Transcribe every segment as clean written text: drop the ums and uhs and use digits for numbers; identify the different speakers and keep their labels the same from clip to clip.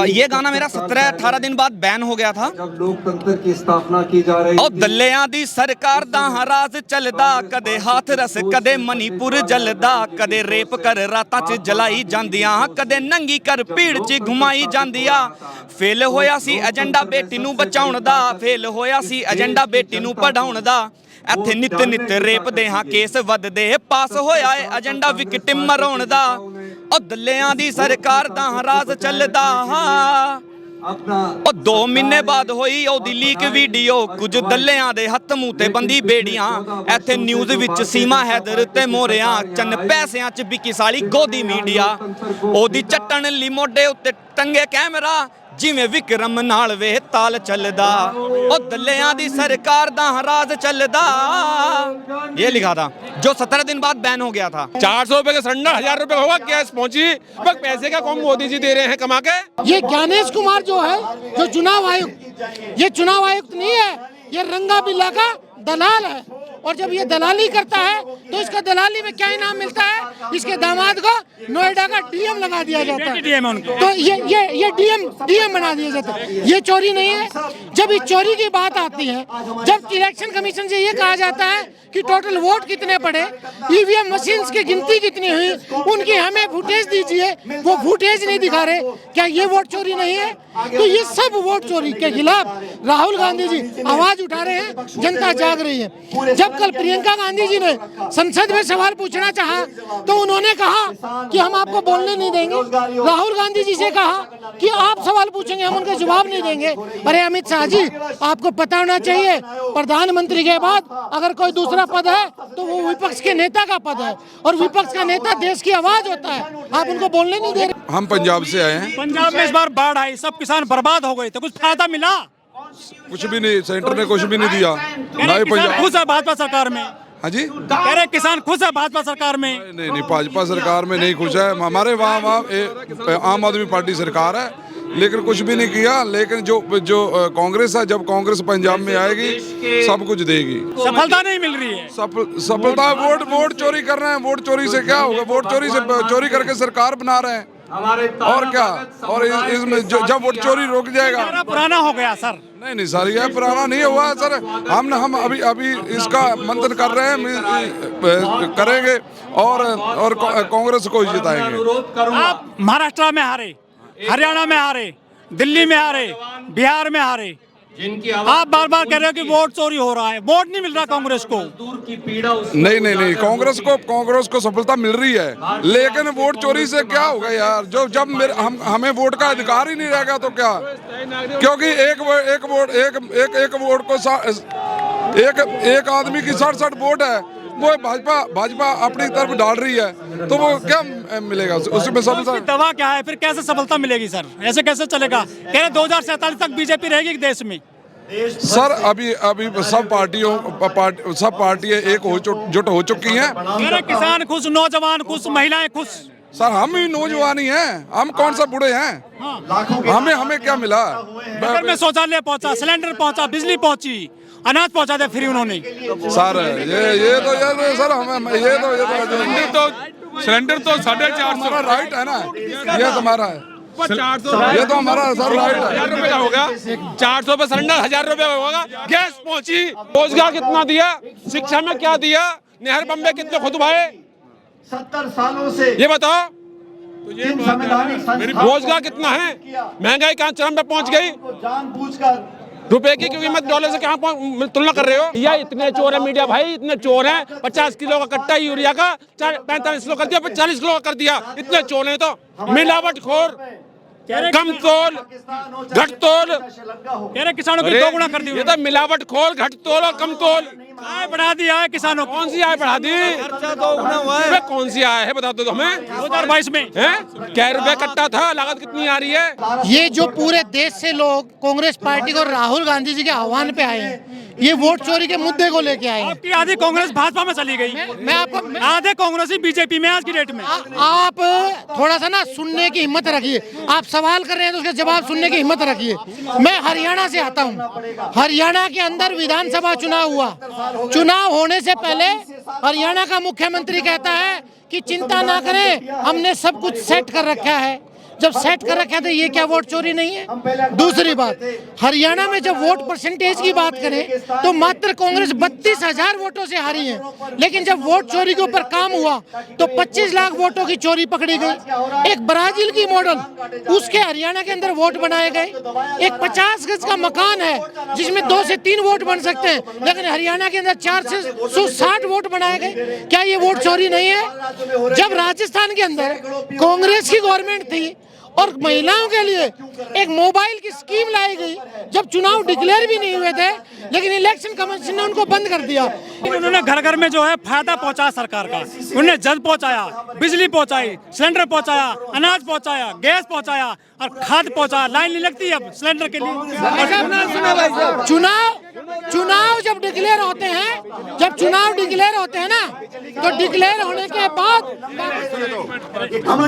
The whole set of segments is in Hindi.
Speaker 1: ये गाना मेरा 17-18 दिन बाद बैन हो गया था।
Speaker 2: जब लोकतंत्र की स्थापना की जा रही
Speaker 1: और दल्लियां दी सरकार दा राज चलदा, कदे हाथरस कदे मणिपुर जलदा, कदे रेप कर रातां च जलाई जांदियां, कदे नंगी कर भीड़ च घुमाई जांदियां। फेल होया सी एजेंडा बेटी नूं बचाउण दा, फेल होया सी एजेंडा बेटी नूं पढ़ाउण दा। ਇੱਥੇ ਨਿਤ ਨਿਤ ਰੇਪ ਦੇ ਹਾਂ ਕੇਸ ਵੱਧਦੇ, ਪਾਸ ਹੋਇਆ ਏ ਏਜੰਡਾ ਵਿਕਟਿਮ ਮਰਾਉਣ ਦਾ। ਉਹ ਦੱਲਿਆਂ ਦੀ ਸਰਕਾਰ ਦਾ ਰਾਜ ਚੱਲਦਾ। ਉਹ 2 ਮਹੀਨੇ ਬਾਅਦ ਹੋਈ ਉਹਦੀ ਲੀਕ ਵੀਡੀਓ, ਕੁਝ ਦੱਲਿਆਂ ਦੇ ਹੱਥ ਮੂੰਹ ਤੇ ਬੰਦੀ ਬੇੜੀਆਂ। ਇੱਥੇ ਨਿਊਜ਼ ਵਿੱਚ ਸੀਮਾ ਹੈਦਰ ਤੇ ਮੋਰਿਆਂ, ਚੰਨ ਪੈਸਿਆਂ 'ਚ ਵਿਕੀ ਸਾਲੀ ਗੋਦੀ ਮੀਡੀਆ। ਉਹਦੀ ਚੱਟਣ ਲਈ ਮੋਢੇ ਉੱਤੇ ਟੰਗੇ ਕੈਮਰਾ, जिमें विक्रम नाल वे ताल चलदा। ओ दल्लियां दी सरकार दा राज चलदा। ये लिखा था, जो 17 दिन बाद बैन हो गया था।
Speaker 3: 400 रुपए का सिलेंडर 1000 रुपए होगा, गैस पहुंची पैसे का कम मोदी जी दे रहे हैं कमा के।
Speaker 4: ये ज्ञानेश कुमार जो है, जो चुनाव आयुक्त, ये चुनाव आयुक्त नहीं है, ये रंगा बिल्ला का दलाल है। और जब ये दलाली करता है तो इसका दलाली में क्या इनाम मिलता है? इसके दामाद को नोएडा का डीएम लगा दिया जाता है। तो ये डीएम बना दिया जाता है। ये चोरी नहीं है। जब इस चोरी की बात आती है, जब इलेक्शन कमीशन से ये कहा जाता है कि टोटल वोट कितने पड़े, ईवीएम मशीन्स की गिनती कितनी हुई, उनकी हमें फुटेज दीजिए, वो फुटेज नहीं दिखा रहे। क्या ये वोट चोरी नहीं है? तो ये सब वोट चोरी के खिलाफ राहुल गांधी जी आवाज उठा रहे हैं, जनता जाग रही है। जब कल प्रियंका गांधी जी ने संसद में सवाल पूछना चाहा तो उन्होंने कहा कि हम आपको बोलने नहीं देंगे। राहुल गांधी जी से कहा कि आप सवाल पूछेंगे, हम उनके जवाब नहीं देंगे। अरे अमित शाह जी, आपको पता होना चाहिए, प्रधानमंत्री के बाद अगर कोई दूसरा पद है तो वो विपक्ष के नेता का पद है, और विपक्ष का नेता देश की आवाज होता है। आप उनको बोलने नहीं दे रहे।
Speaker 5: हम पंजाब से आए हैं।
Speaker 6: पंजाब में इस बार बाढ़ आई, सब किसान बर्बाद हो गए, तो कुछ फायदा मिला?
Speaker 5: कुछ भी नहीं, सेंटर ने कुछ भी नहीं दिया। ना ही पंजाब
Speaker 6: खुश है भाजपा सरकार में।
Speaker 5: हाँ जी,
Speaker 6: कह रहे किसान खुश है भाजपा सरकार में।
Speaker 5: नहीं, भाजपा सरकार में नहीं खुश है। हमारे वहाँ आम आदमी पार्टी सरकार है, लेकिन कुछ भी नहीं किया। लेकिन जो कांग्रेस है, जब कांग्रेस पंजाब में आएगी सब कुछ देगी।
Speaker 6: सफलता नहीं मिल रही है।
Speaker 5: सफलता वोट चोरी कर रहे हैं। वोट चोरी से क्या होगा? वोट चोरी करके सरकार बना रहे हैं, और क्या? और इसमें जब वोट चोरी रुक जाएगा।
Speaker 6: पुराना हो गया सर।
Speaker 5: नहीं सर, ये पुराना नहीं हुआ सर। हम अभी इसका मंथन कर रहे हैं, करेंगे और कांग्रेस को जिताएंगे।
Speaker 6: आप महाराष्ट्र में हारे, हरियाणा में हारे, दिल्ली में हारे, बिहार में हारे, आप बार बार कह रहे हो कि वोट चोरी हो रहा है, वोट नहीं मिल रहा कांग्रेस को।
Speaker 5: नहीं, कांग्रेस को सफलता मिल रही है, लेकिन वोट चोरी से क्या होगा यार? जब हमें वोट का अधिकार ही नहीं रहेगा तो क्या? क्योंकि एक वोट को एक आदमी की 60 वोट है, वो भाजपा अपनी तरफ डाल रही है, तो वो क्या मिलेगा उसमें सफलता?
Speaker 6: दवा क्या है? फिर कैसे सफलता मिलेगी सर? ऐसे कैसे चलेगा? कह रहे 2047 तक बीजेपी रहेगी देश में।
Speaker 5: सर अभी सब पार्टियां एक जुट हो चुकी हैं।
Speaker 6: कह रहे किसान खुश, नौजवान खुश, महिलाएं खुश।
Speaker 5: सर हम ही नौजवान ही हैं, हम कौन सा बूढ़े हैं? हमें क्या मिला?
Speaker 6: नगर में शौचालय पहुंचा, सिलेंडर पहुंचा, बिजली पहुंची, अनाज पहुंचा दे फ्री उन्होंने।
Speaker 5: सर ये तो सर हमें
Speaker 3: सिलेंडर तो 450
Speaker 5: राइट है ना, ये तुम्हारा है।
Speaker 3: 400
Speaker 5: ये तो हमारा सर राइट है।
Speaker 3: 1000 रुपए का होगा, 400 पे सिलेंडर 1000 रुपए होगा। गैस पहुंची, रोजगार कितना दिया, शिक्षा में क्या दिया, नहर बम्बे कितने खुदवाए,
Speaker 7: 70 सालों से
Speaker 3: ये बताओ। तो ये रोजगार कितना है, महंगाई कहाँ चरम पे पहुंच गई,
Speaker 7: जानबूझकर
Speaker 3: रुपए की कीमत डॉलर से कहाँ तुलना कर रहे हो? या इतने चोर है मीडिया भाई, इतने चोर हैं। 50 किलो का कट्टा यूरिया का 45 किलो कर दिया, 40 किलो का कर दिया। इतने चोर हैं तो मिलावट खोर, कम तोल, घट तोल।
Speaker 6: कह रहे किसानों की 2 गुना कर दी।
Speaker 3: ये तो मिलावट खोल, घट तोल और कम तोल।
Speaker 6: आय बढ़ा दिया है किसानों।
Speaker 3: कौन सी आय बढ़ा दी? कौन सी आय है बता दो हमें।
Speaker 6: 2022 में
Speaker 3: क्या रुपए कट्टा था, लागत कितनी आ रही है?
Speaker 4: ये जो पूरे देश से लोग कांग्रेस पार्टी को राहुल गांधी जी के आह्वान पे आए हैं, ये वोट चोरी के मुद्दे को लेके आए हैं।
Speaker 6: आपकी आधी कांग्रेस भाजपा में चली गई।
Speaker 4: मैं आपको
Speaker 6: आधे कांग्रेसी बीजेपी में आज की डेट में।
Speaker 4: आप थोड़ा सा ना सुनने की हिम्मत रखिए। आप सवाल कर रहे हैं तो उसका जवाब सुनने की हिम्मत रखिए। मैं हरियाणा से आता हूँ। हरियाणा के अंदर विधानसभा चुनाव हुआ। चुनाव होने से पहले हरियाणा का मुख्यमंत्री कहता है कि चिंता ना करें, हमने सब कुछ सेट कर रखा है। जब सेट कर रखे थे, ये क्या वोट चोरी नहीं है? दूसरी बात, हरियाणा में जब वोट परसेंटेज की बात करें तो मात्र कांग्रेस 32,000 वोटों से हारी है, लेकिन जब वोट चोरी के ऊपर काम हुआ तो 25 लाख वोटों की चोरी पकड़ी गई। एक ब्राजील की मॉडल, उसके हरियाणा के अंदर वोट बनाए गए। एक 50 गज का मकान है जिसमें 2 से 3 वोट बन सकते हैं, लेकिन हरियाणा के अंदर 460 वोट बनाए गए। क्या ये वोट चोरी नहीं है? जब राजस्थान के अंदर कांग्रेस की गवर्नमेंट थी और महिलाओं के लिए एक मोबाइल की स्कीम लाई गई, जब चुनाव डिक्लेयर भी नहीं हुए थे, लेकिन इलेक्शन कमीशन ने उनको बंद कर दिया।
Speaker 6: उन्होंने घर घर में जो है फायदा पहुंचाया सरकार का। उन्होंने जल पहुंचाया, बिजली पहुंचाई, सिलेंडर पहुंचाया, अनाज पहुंचाया, गैस पहुंचाया और खाद पहुंचाया। लाइन नहीं लगती अब सिलेंडर के लिए।
Speaker 4: चुनाव जब डिक्लेयर होते हैं, जब चुनाव डिक्लेयर होते हैं ना, तो डिक्लेयर होने के बाद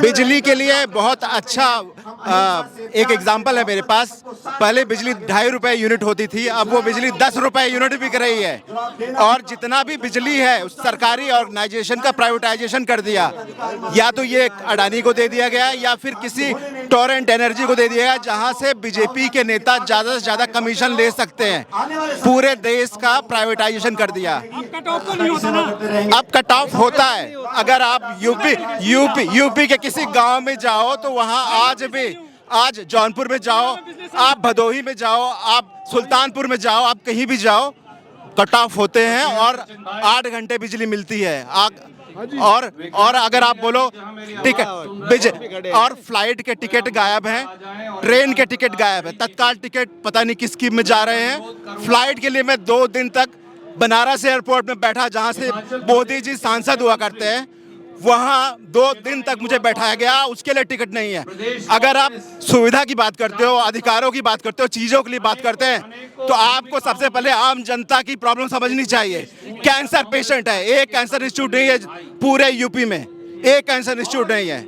Speaker 8: बिजली के लिए बहुत अच्छा एक एग्जांपल है मेरे पास। पहले बिजली 2.5 रुपए यूनिट होती थी, अब वो बिजली 10 रुपए यूनिट बिक रही है। और जितना भी बिजली है उस सरकारी ऑर्गेनाइजेशन का प्राइवेटाइजेशन कर दिया। या तो ये अडानी को दे दिया गया या फिर किसी टोरेंट एनर्जी को दे दिया गया, जहां से बीजेपी के नेता ज्यादा से ज्यादा कमीशन ले सकते हैं। पूरे देश का प्राइवेटाइजेशन कर दिया। अब कट ऑफ होता है। अगर आप यूपी के किसी गांव में जाओ तो वहां आज जौनपुर में जाओ, आप भदोही में जाओ, आप सुल्तानपुर में जाओ, आप कहीं भी जाओ, कट ऑफ होते हैं और 8 घंटे बिजली मिलती है। और अगर आप बोलो टिकट और फ्लाइट के टिकट गायब हैं, ट्रेन के टिकट गायब है, तत्काल टिकट पता नहीं किस स्कीम में जा रहे हैं। फ्लाइट के लिए मैं 2 दिन तक बनारस एयरपोर्ट में बैठा, जहां से मोदी जी सांसद हुआ करते हैं, वहां 2 दिन तक मुझे बैठाया गया, उसके लिए टिकट नहीं है। अगर आप सुविधा की बात करते हो, अधिकारों की बात करते हो, चीजों के लिए बात करते हैं, तो आपको सबसे पहले आम जनता की प्रॉब्लम समझनी चाहिए। कैंसर पेशेंट है, एक कैंसर इंस्टीट्यूट नहीं है पूरे यूपी में, एक कैंसर इंस्टीट्यूट नहीं है।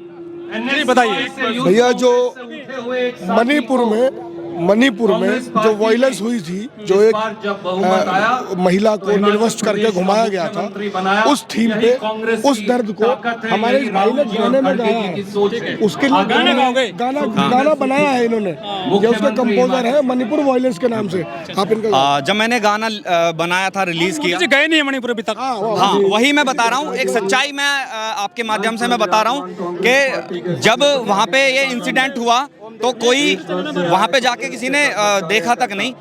Speaker 6: बताइए
Speaker 9: भैया, जो मणिपुर में जो वायलेंस हुई थी, जो एक महिला को निर्वस्त्र करके घुमाया गया था, उस थीम पे, उस दर्द को हमारे इस भाई ने गाने में गाया है। उसके लिए गाना बनाया है इन्होंने, ये उसके कंपोजर है मणिपुर वायलेंस के नाम से। आप इनका
Speaker 1: जब मैंने गाना बनाया था, रिलीज किया,
Speaker 6: गए नहीं है मणिपुर अभी तक।
Speaker 1: हाँ, वही मैं बता रहा हूँ। एक सच्चाई मैं आपके माध्यम से मैं बता रहा हूँ कि जब वहाँ पे ये इंसिडेंट हुआ तो कोई वहाँ पे जाके किसी ने देखा तक नहीं।